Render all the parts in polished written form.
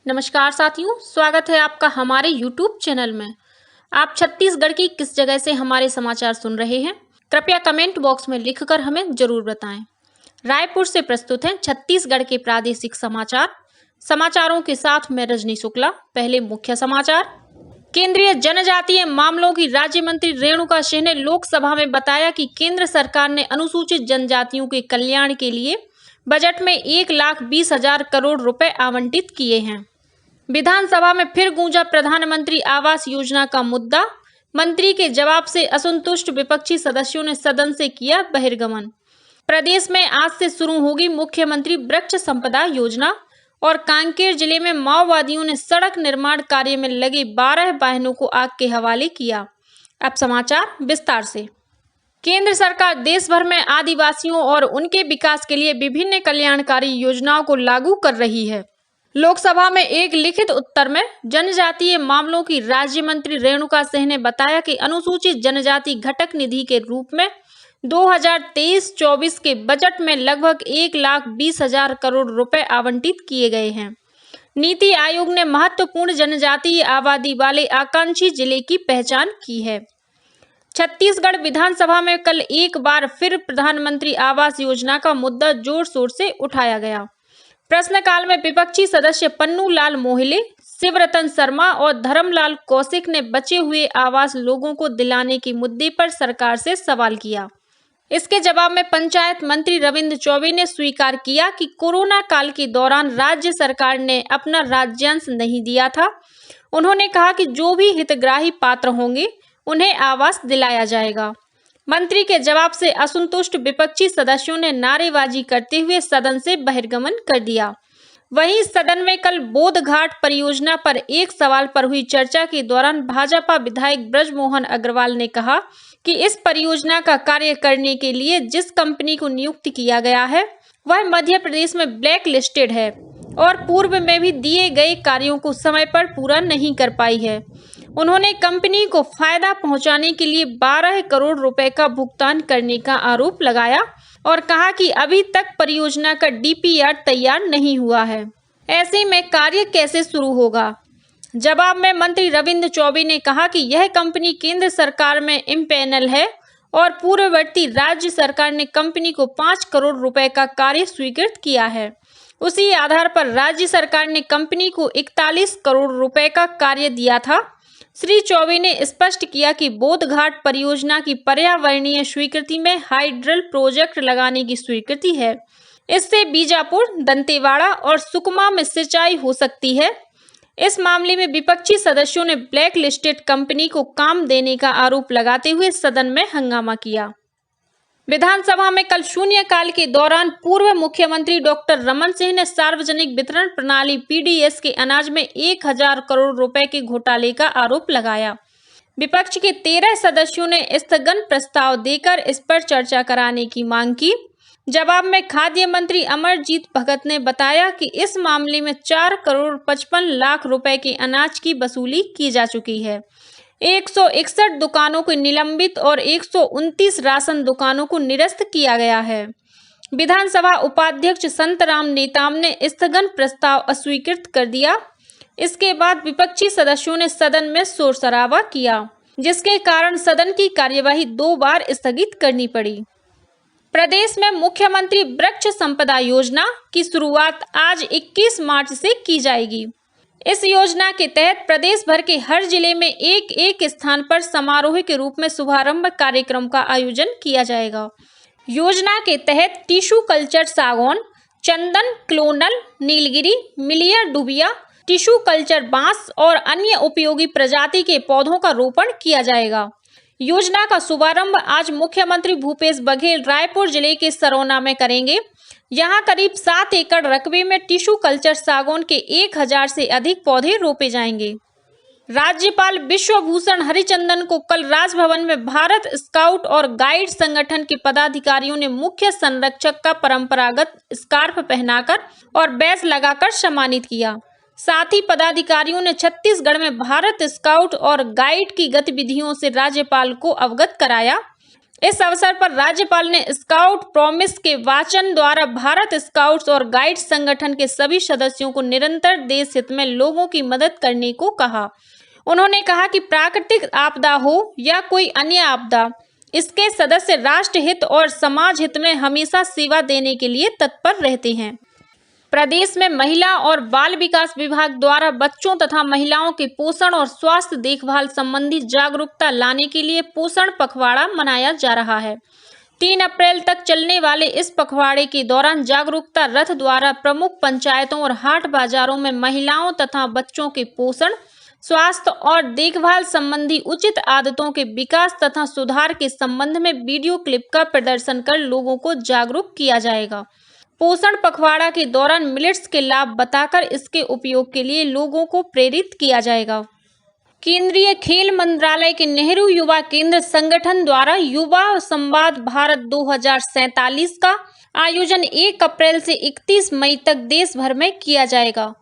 नमस्कार साथियों, स्वागत है आपका हमारे YouTube चैनल में। आप छत्तीसगढ़ की किस जगह से हमारे समाचार सुन रहे हैं? कृपया कमेंट बॉक्स में लिखकर हमें जरूर बताएं। रायपुर से प्रस्तुत हैं छत्तीसगढ़ के प्रादेशिक समाचार। समाचारों के साथ मैं रजनी शुक्ला। पहले मुख्य समाचार। केंद्रीय जनजातीय मामलों की राज्य मंत्री रेणुका सिंह ने लोकसभा में बताया कि केंद्र सरकार ने अनुसूचित जनजातियों के कल्याण के लिए बजट में 1,20,000 करोड़ रुपए आवंटित किए हैं। विधानसभा में फिर गूंजा प्रधानमंत्री आवास योजना का मुद्दा। मंत्री के जवाब से असंतुष्ट विपक्षी सदस्यों ने सदन से किया बहिर्गमन। प्रदेश में आज से शुरू होगी मुख्यमंत्री वृक्ष संपदा योजना। और कांकेर जिले में माओवादियों ने सड़क निर्माण कार्य में लगे 12 वाहनों को आग के हवाले किया। अब समाचार विस्तार से। केंद्र सरकार देश भर में आदिवासियों और उनके विकास के लिए विभिन्न कल्याणकारी योजनाओं को लागू कर रही है। लोकसभा में एक लिखित उत्तर में जनजातीय मामलों की राज्य मंत्री रेणुका सिंह ने बताया कि अनुसूचित जनजाति घटक निधि के रूप में 2023-24 के बजट में लगभग 1,20,000 करोड़ रुपए आवंटित किए गए हैं। नीति आयोग ने महत्वपूर्ण जनजातीय आबादी वाले आकांक्षी जिले की पहचान की है। छत्तीसगढ़ विधानसभा में कल एक बार फिर प्रधानमंत्री आवास योजना का मुद्दा जोर शोर से उठाया गया। प्रश्नकाल में विपक्षी सदस्य पन्नू लाल मोहिले, शिवरतन शर्मा और धर्मलाल कौशिक ने बचे हुए आवास लोगों को दिलाने के मुद्दे पर सरकार से सवाल किया। इसके जवाब में पंचायत मंत्री रविंद्र चौबे ने स्वीकार किया कि कोरोना काल के दौरान राज्य सरकार ने अपना राज्यांश नहीं दिया था। उन्होंने कहा कि जो भी हितग्राही पात्र होंगे उन्हें आवास दिलाया जाएगा। मंत्री के जवाब से असंतुष्ट विपक्षी सदस्यों ने नारेबाजी करते हुए सदन से बहिर्गमन कर दिया। वहीं सदन में कल बोधघाट परियोजना पर एक सवाल पर हुई चर्चा के दौरान भाजपा विधायक ब्रजमोहन अग्रवाल ने कहा कि इस परियोजना का कार्य करने के लिए जिस कंपनी को नियुक्त किया गया है वह मध्य प्रदेश में ब्लैक लिस्टेड है और पूर्व में भी दिए गए कार्यों को समय पर पूरा नहीं कर पाई है। उन्होंने कंपनी को फायदा पहुंचाने के लिए 12 करोड़ रुपए का भुगतान करने का आरोप लगाया और कहा कि अभी तक परियोजना का डीपीआर तैयार नहीं हुआ है। ऐसे में कार्य कैसे शुरू होगा? जवाब में मंत्री रविंद्र चौबे ने कहा कि यह कंपनी केंद्र सरकार में इम्पैनल है और पूर्ववर्ती राज्य सरकार ने कंपनी को 5 करोड़ रुपए का कार्य स्वीकृत किया है। उसी आधार पर राज्य सरकार ने कंपनी को 41 करोड़ रुपए का कार्य दिया था। श्री चौबे ने स्पष्ट किया कि बोधघाट परियोजना की पर्यावरणीय स्वीकृति में हाइड्रल प्रोजेक्ट लगाने की स्वीकृति है। इससे बीजापुर, दंतेवाड़ा और सुकमा में सिंचाई हो सकती है। इस मामले में विपक्षी सदस्यों ने ब्लैक लिस्टेड कंपनी को काम देने का आरोप लगाते हुए सदन में हंगामा किया। विधानसभा में कल शून्यकाल के दौरान पूर्व मुख्यमंत्री डॉक्टर रमन सिंह ने सार्वजनिक वितरण प्रणाली पीडीएस के अनाज में 1,000 करोड़ रुपए के घोटाले का आरोप लगाया। विपक्ष के 13 सदस्यों ने स्थगन प्रस्ताव देकर इस पर चर्चा कराने की मांग की। जवाब में खाद्य मंत्री अमरजीत भगत ने बताया कि इस मामले में 4 करोड़ 55 लाख रुपए के अनाज की वसूली की जा चुकी है। 161 दुकानों को निलंबित और 129 राशन दुकानों को निरस्त किया गया है। विधानसभा उपाध्यक्ष संतराम नेताम ने स्थगन प्रस्ताव अस्वीकृत कर दिया। इसके बाद विपक्षी सदस्यों ने सदन में शोर शराबा किया, जिसके कारण सदन की कार्यवाही 2 बार स्थगित करनी पड़ी। प्रदेश में मुख्यमंत्री वृक्ष संपदा योजना की शुरुआत आज 21 मार्च से की जाएगी। इस योजना के तहत प्रदेश भर के हर जिले में एक स्थान पर समारोह के रूप में शुभारंभ कार्यक्रम का आयोजन किया जाएगा। योजना के तहत टिश्यू कल्चर सागौन, चंदन, क्लोनल, नीलगिरी, मिलिया डुबिया, टिश्यू कल्चर बांस और अन्य उपयोगी प्रजाति के पौधों का रोपण किया जाएगा। योजना का शुभारंभ आज मुख्यमंत्री भूपेश बघेल रायपुर जिले के सरौना में करेंगे। यहाँ करीब 7 एकड़ रकबे में टिश्यू कल्चर सागौन के 1,000 से अधिक पौधे रोपे जाएंगे। राज्यपाल विश्वभूषण हरिचंदन को कल राजभवन में भारत स्काउट और गाइड संगठन के पदाधिकारियों ने मुख्य संरक्षक का परंपरागत स्कार्फ पहनाकर और बैज लगाकर सम्मानित किया। साथ ही पदाधिकारियों ने छत्तीसगढ़ में भारत स्काउट और गाइड की गतिविधियों से राज्यपाल को अवगत कराया। इस अवसर पर राज्यपाल ने स्काउट प्रॉमिस के वाचन द्वारा भारत स्काउट्स और गाइड्स संगठन के सभी सदस्यों को निरंतर देश हित में लोगों की मदद करने को कहा। उन्होंने कहा कि प्राकृतिक आपदा हो या कोई अन्य आपदा, इसके सदस्य राष्ट्र हित और समाज हित में हमेशा सेवा देने के लिए तत्पर रहते हैं। प्रदेश में महिला और बाल विकास विभाग द्वारा बच्चों तथा महिलाओं के पोषण और स्वास्थ्य देखभाल संबंधी जागरूकता लाने के लिए पोषण पखवाड़ा मनाया जा रहा है। 3 अप्रैल तक चलने वाले इस पखवाड़े के दौरान जागरूकता रथ द्वारा प्रमुख पंचायतों और हाट बाजारों में महिलाओं तथा बच्चों के पोषण, स्वास्थ्य और देखभाल संबंधी उचित आदतों के विकास तथा सुधार के संबंध में वीडियो क्लिप का प्रदर्शन कर लोगों को जागरूक किया जाएगा। पोषण पखवाड़ा के दौरान मिलेट्स के लाभ बताकर इसके उपयोग के लिए लोगों को प्रेरित किया जाएगा। केंद्रीय खेल मंत्रालय के नेहरू युवा केंद्र संगठन द्वारा युवा संवाद भारत 2047 का आयोजन 1 अप्रैल से 31 मई तक देश भर में किया जाएगा।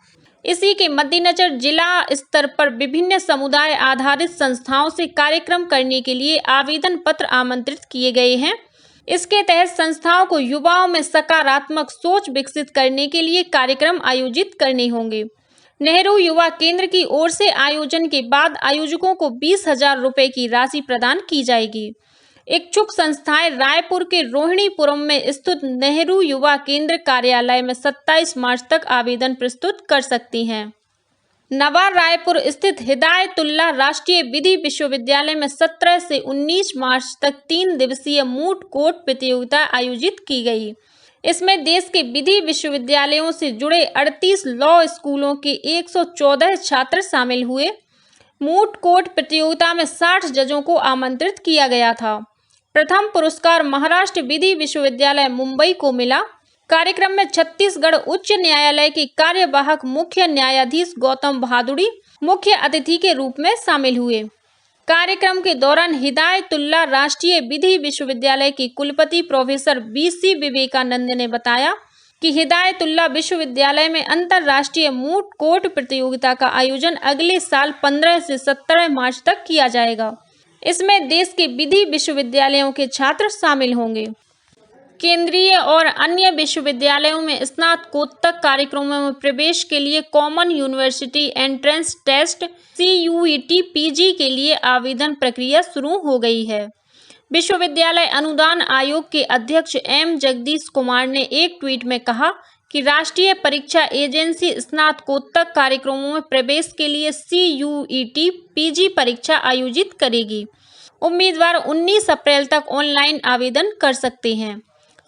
इसी के मद्देनजर जिला स्तर पर विभिन्न समुदाय आधारित संस्थाओं से कार्यक्रम करने के लिए आवेदन पत्र आमंत्रित किए गए हैं। इसके तहत संस्थाओं को युवाओं में सकारात्मक सोच विकसित करने के लिए कार्यक्रम आयोजित करने होंगे। नेहरू युवा केंद्र की ओर से आयोजन के बाद आयोजकों को 20,000 रुपए की राशि प्रदान की जाएगी। इच्छुक संस्थाएं रायपुर के रोहिणीपुरम में स्थित नेहरू युवा केंद्र कार्यालय में 27 मार्च तक आवेदन प्रस्तुत कर सकती हैं। नवा रायपुर स्थित हिदायतुल्लाह राष्ट्रीय विधि विश्वविद्यालय में 17 से 19 मार्च तक 3 दिवसीय मूट कोर्ट प्रतियोगिता आयोजित की गई। इसमें देश के विधि विश्वविद्यालयों से जुड़े 38 लॉ स्कूलों के 114 छात्र शामिल हुए। मूट कोर्ट प्रतियोगिता में 60 जजों को आमंत्रित किया गया था। प्रथम पुरस्कार महाराष्ट्र विधि विश्वविद्यालय मुंबई को मिला। कार्यक्रम में छत्तीसगढ़ उच्च न्यायालय के कार्यवाहक मुख्य न्यायाधीश गौतम भादुड़ी मुख्य अतिथि के रूप में शामिल हुए। कार्यक्रम के दौरान हिदायतुल्लाह राष्ट्रीय विधि विश्वविद्यालय के कुलपति प्रोफेसर BC विवेकानंद ने बताया कि हिदायतुल्लाह विश्वविद्यालय में अंतर्राष्ट्रीय मूट कोर्ट प्रतियोगिता का आयोजन अगले साल 15 से 17 मार्च तक किया जाएगा। इसमें देश के विधि विश्वविद्यालयों के छात्र शामिल होंगे। केंद्रीय और अन्य विश्वविद्यालयों में स्नातकोत्तर कार्यक्रमों में प्रवेश के लिए common university entrance test CUET PG के लिए आवेदन प्रक्रिया शुरू हो गई है। विश्वविद्यालय अनुदान आयोग के अध्यक्ष M जगदीश कुमार ने एक ट्वीट में कहा कि राष्ट्रीय परीक्षा एजेंसी स्नातकोत्तर कार्यक्रमों में प्रवेश के लिए CUET PG परीक्षा आयोजित करेगी। उम्मीदवार 19 अप्रैल तक ऑनलाइन आवेदन कर सकते हैं।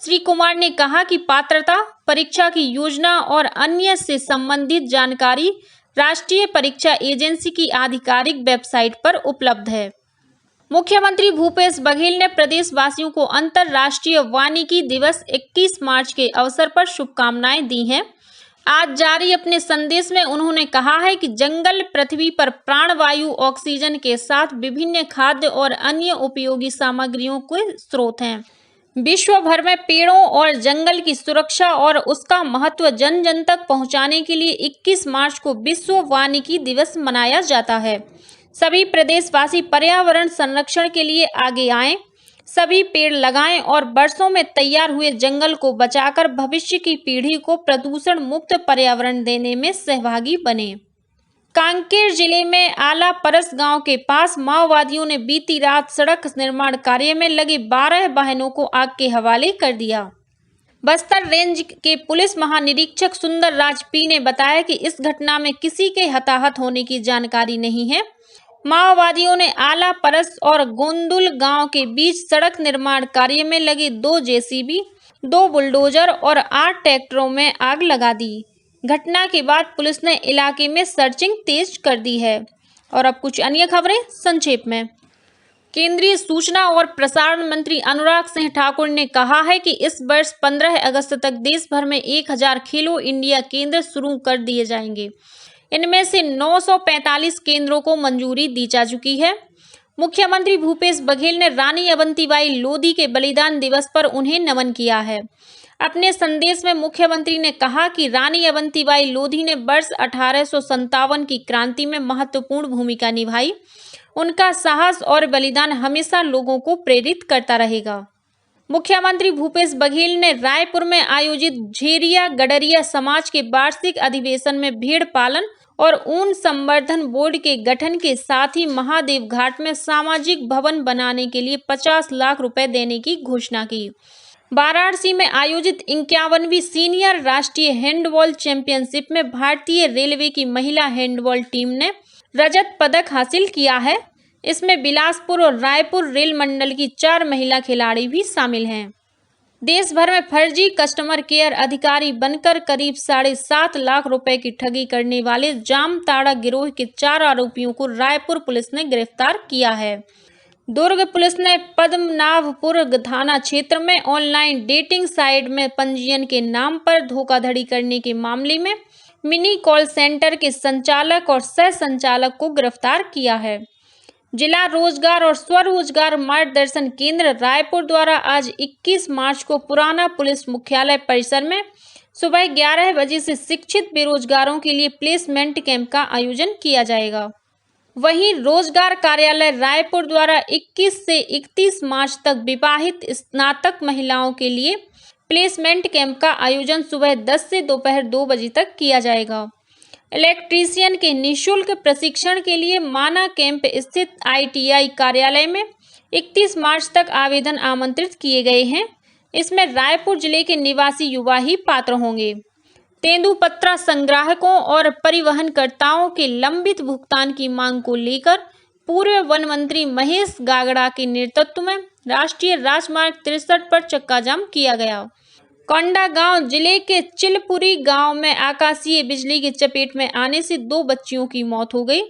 श्री कुमार ने कहा कि पात्रता, परीक्षा की योजना और अन्य से संबंधित जानकारी राष्ट्रीय परीक्षा एजेंसी की आधिकारिक वेबसाइट पर उपलब्ध है। मुख्यमंत्री भूपेश बघेल ने प्रदेशवासियों को अंतर्राष्ट्रीय वानिकी दिवस 21 मार्च के अवसर पर शुभकामनाएं दी हैं। आज जारी अपने संदेश में उन्होंने कहा है कि जंगल पृथ्वी पर प्राणवायु, ऑक्सीजन के साथ विभिन्न खाद्य और अन्य उपयोगी सामग्रियों के स्रोत हैं। विश्व भर में पेड़ों और जंगल की सुरक्षा और उसका महत्व जन जन तक पहुंचाने के लिए 21 मार्च को विश्व वानिकी दिवस मनाया जाता है। सभी प्रदेशवासी पर्यावरण संरक्षण के लिए आगे आएं, सभी पेड़ लगाएं और वर्षों में तैयार हुए जंगल को बचाकर भविष्य की पीढ़ी को प्रदूषण मुक्त पर्यावरण देने में सहभागी बने। कांकेर जिले में आला परस गांव के पास माओवादियों ने बीती रात सड़क निर्माण कार्य में लगे 12 वाहनों को आग के हवाले कर दिया। बस्तर रेंज के पुलिस महानिरीक्षक सुंदर राज पी ने बताया कि इस घटना में किसी के हताहत होने की जानकारी नहीं है। माओवादियों ने आला परस और गोंदुल गांव के बीच सड़क निर्माण कार्य में लगे 2 JCB, 2 बुलडोजर और 8 ट्रैक्टरों में आग लगा दी। घटना के बाद पुलिस ने इलाके में सर्चिंग तेज कर दी है। और अब कुछ अन्य खबरें संक्षेप में। केंद्रीय सूचना और प्रसारण मंत्री अनुराग सिंह ठाकुर ने कहा है कि इस वर्ष 15 अगस्त तक देश भर में 1000 खेलो इंडिया केंद्र शुरू कर दिए जाएंगे। इनमें से 945 केंद्रों को मंजूरी दी जा चुकी है। मुख्यमंत्री भूपेश बघेल ने रानी अवंतीबाई लोधी के बलिदान दिवस पर उन्हें नमन किया है। अपने संदेश में मुख्यमंत्री ने कहा कि रानी अवंतीबाई लोधी ने वर्ष 1857 की क्रांति में महत्वपूर्ण भूमिका निभाई। उनका साहस और बलिदान हमेशा लोगों को प्रेरित करता रहेगा। मुख्यमंत्री भूपेश बघेल ने रायपुर में आयोजित झेरिया गडरिया समाज के वार्षिक अधिवेशन में भेड़ पालन और ऊन संवर्धन बोर्ड के गठन के साथ ही महादेव घाट में सामाजिक भवन बनाने के लिए 50 लाख रुपए देने की घोषणा की। वाराणसी में आयोजित 51वीं सीनियर राष्ट्रीय हैंडबॉल चैंपियनशिप में भारतीय रेलवे की महिला हैंडबॉल टीम ने रजत पदक हासिल किया है। इसमें बिलासपुर और रायपुर रेल मंडल की 4 महिला खिलाड़ी भी शामिल हैं। देश भर में फर्जी कस्टमर केयर अधिकारी बनकर करीब 7.5 लाख रुपए की ठगी करने वाले जामताड़ा गिरोह के 4 आरोपियों को रायपुर पुलिस ने गिरफ्तार किया है। दुर्ग पुलिस ने पद्मनाभपुर थाना क्षेत्र में ऑनलाइन डेटिंग साइट में पंजीयन के नाम पर धोखाधड़ी करने के मामले में मिनी कॉल सेंटर के संचालक और सह संचालक को गिरफ्तार किया है। जिला रोजगार और स्वरोजगार मार्गदर्शन केंद्र रायपुर द्वारा आज 21 मार्च को पुराना पुलिस मुख्यालय परिसर में सुबह 11 बजे से शिक्षित बेरोजगारों के लिए प्लेसमेंट कैंप का आयोजन किया जाएगा। वहीं रोजगार कार्यालय रायपुर द्वारा 21 से 31 मार्च तक विवाहित स्नातक महिलाओं के लिए प्लेसमेंट कैंप का आयोजन सुबह 10 से दोपहर 2 बजे तक किया जाएगा। इलेक्ट्रीशियन के निःशुल्क प्रशिक्षण के लिए माना कैंप स्थित ITI कार्यालय में 31 मार्च तक आवेदन आमंत्रित किए गए हैं। इसमें रायपुर जिले के निवासी युवा ही पात्र होंगे। तेंदुपत्ता संग्राहकों और परिवहनकर्ताओं के लंबित भुगतान की मांग को लेकर पूर्व वन मंत्री महेश गागड़ा के नेतृत्व में राष्ट्रीय राजमार्ग 63 पर चक्का जाम किया गया। कोंडागांव जिले के चिलपुरी गांव में आकाशीय बिजली की चपेट में आने से 2 बच्चियों की मौत हो गई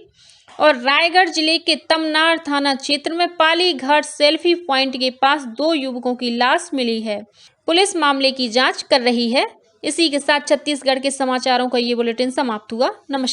और रायगढ़ जिले के तमनार थाना क्षेत्र में पाली घाट सेल्फी पॉइंट के पास 2 युवकों की लाश मिली है। पुलिस मामले की जांच कर रही है। इसी के साथ छत्तीसगढ़ के समाचारों का ये बुलेटिन समाप्त हुआ। नमस्कार।